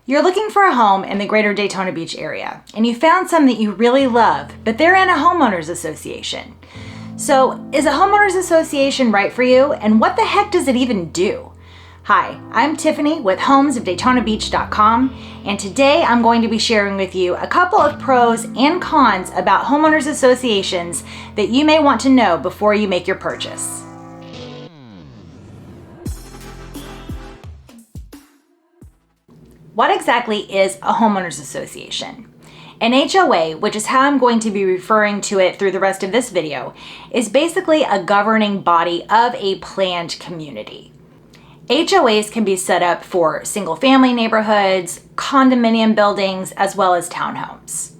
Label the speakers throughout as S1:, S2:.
S1: You're looking for a home in the greater Daytona Beach area, and you found some that you really love, but they're in a homeowners association. So, is a homeowners association right for you, and what the heck does it even do? Hi, I'm Tiffany with homesofdaytonabeach.com, and today I'm going to be sharing with you a couple of pros and cons about homeowners associations that you may want to know before you make your purchase. What exactly is a homeowners association? An HOA, which is how I'm going to be referring to it through the rest of this video, is basically a governing body of a planned community. HOAs can be set up for single-family neighborhoods, condominium buildings, as well as townhomes.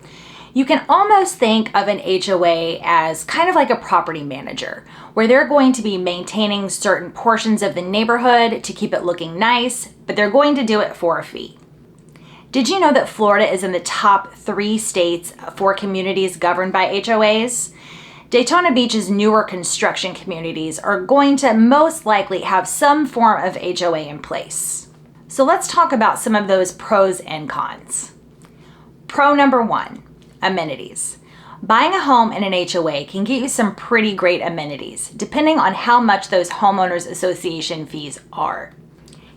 S1: You can almost think of an HOA as kind of like a property manager, where they're going to be maintaining certain portions of the neighborhood to keep it looking nice, but they're going to do it for a fee. Did you know that Florida is in the top 3 states for communities governed by HOAs? Daytona Beach's newer construction communities are going to most likely have some form of HOA in place. So let's talk about some of those pros and cons. Pro number 1, amenities. Buying a home in an HOA can get you some pretty great amenities, depending on how much those homeowners association fees are.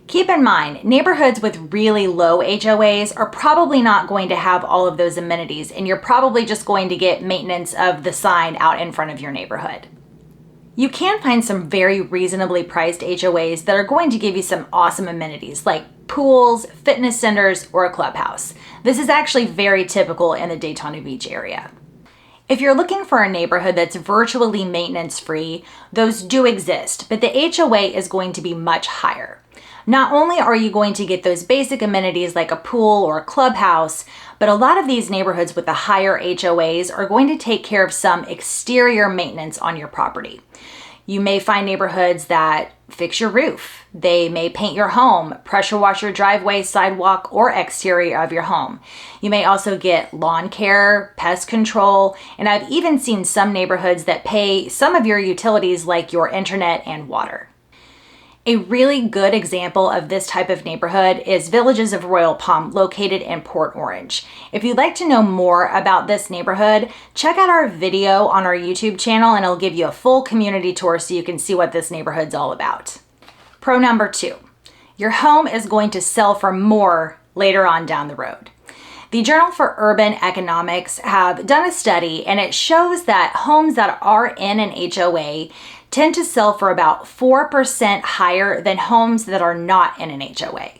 S1: Keep in mind, neighborhoods with really low HOAs are probably not going to have all of those amenities, and you're probably just going to get maintenance of the sign out in front of your neighborhood. You can find some very reasonably priced HOAs that are going to give you some awesome amenities like pools, fitness centers, or a clubhouse. This is actually very typical in the Daytona Beach area. If you're looking for a neighborhood that's virtually maintenance-free, those do exist, but the HOA is going to be much higher. Not only are you going to get those basic amenities like a pool or a clubhouse, but a lot of these neighborhoods with the higher HOAs are going to take care of some exterior maintenance on your property. You may find neighborhoods that fix your roof. They may paint your home, pressure wash your driveway, sidewalk, or exterior of your home. You may also get lawn care, pest control, and I've even seen some neighborhoods that pay some of your utilities like your internet and water. A really good example of this type of neighborhood is Villages of Royal Palm, located in Port Orange. If you'd like to know more about this neighborhood, check out our video on our YouTube channel and it'll give you a full community tour so you can see what this neighborhood's all about. Pro number 2, your home is going to sell for more later on down the road. The Journal for Urban Economics have done a study and it shows that homes that are in an HOA tend to sell for about 4% higher than homes that are not in an HOA.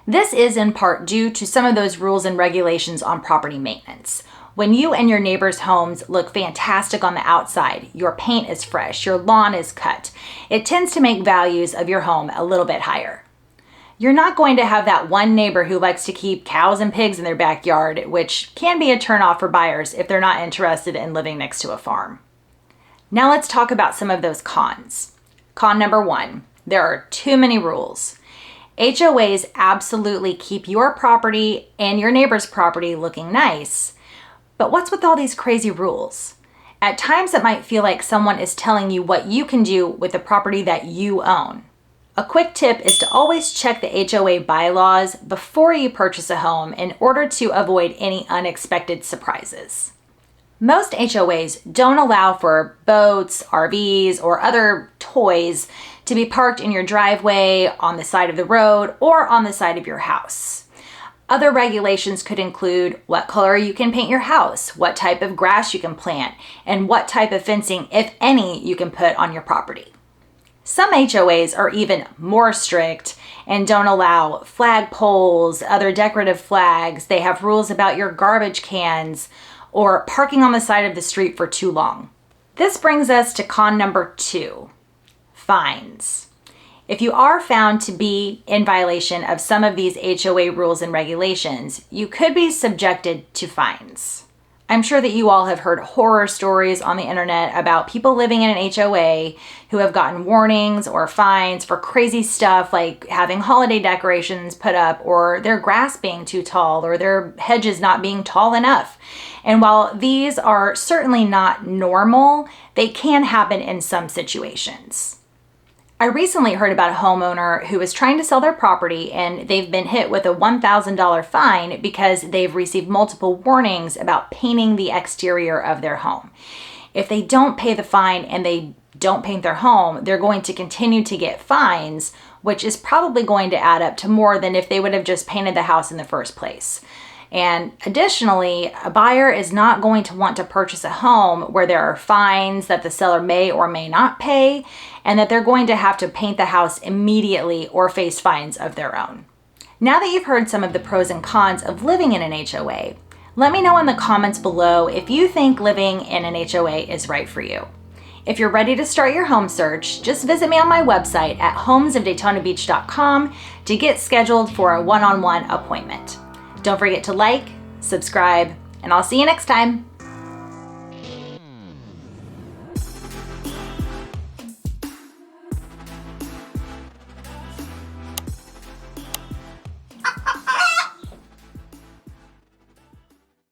S1: This is in part due to some of those rules and regulations on property maintenance. When you and your neighbors' homes look fantastic on the outside, your paint is fresh, your lawn is cut, it tends to make values of your home a little bit higher. You're not going to have that one neighbor who likes to keep cows and pigs in their backyard, which can be a turnoff for buyers if they're not interested in living next to a farm. Now let's talk about some of those cons. Con number 1, there are too many rules. HOAs absolutely keep your property and your neighbor's property looking nice, but what's with all these crazy rules? At times it might feel like someone is telling you what you can do with the property that you own. A quick tip is to always check the HOA bylaws before you purchase a home in order to avoid any unexpected surprises. Most HOAs don't allow for boats, RVs, or other toys to be parked in your driveway, on the side of the road, or on the side of your house. Other regulations could include what color you can paint your house, what type of grass you can plant, and what type of fencing, if any, you can put on your property. Some HOAs are even more strict and don't allow flag poles, other decorative flags. They have rules about your garbage cans, or parking on the side of the street for too long. This brings us to con number 2, fines. If you are found to be in violation of some of these HOA rules and regulations, you could be subjected to fines. I'm sure that you all have heard horror stories on the internet about people living in an HOA who have gotten warnings or fines for crazy stuff like having holiday decorations put up, or their grass being too tall, or their hedges not being tall enough. And while these are certainly not normal, they can happen in some situations. I recently heard about a homeowner who was trying to sell their property and they've been hit with a $1,000 fine because they've received multiple warnings about painting the exterior of their home. If they don't pay the fine and they don't paint their home, they're going to continue to get fines, which is probably going to add up to more than if they would have just painted the house in the first place. And additionally, a buyer is not going to want to purchase a home where there are fines that the seller may or may not pay, and that they're going to have to paint the house immediately or face fines of their own. Now that you've heard some of the pros and cons of living in an HOA, let me know in the comments below if you think living in an HOA is right for you. If you're ready to start your home search, just visit me on my website at homesofdaytonabeach.com to get scheduled for a one-on-one appointment. Don't forget to like, subscribe, and I'll see you next time.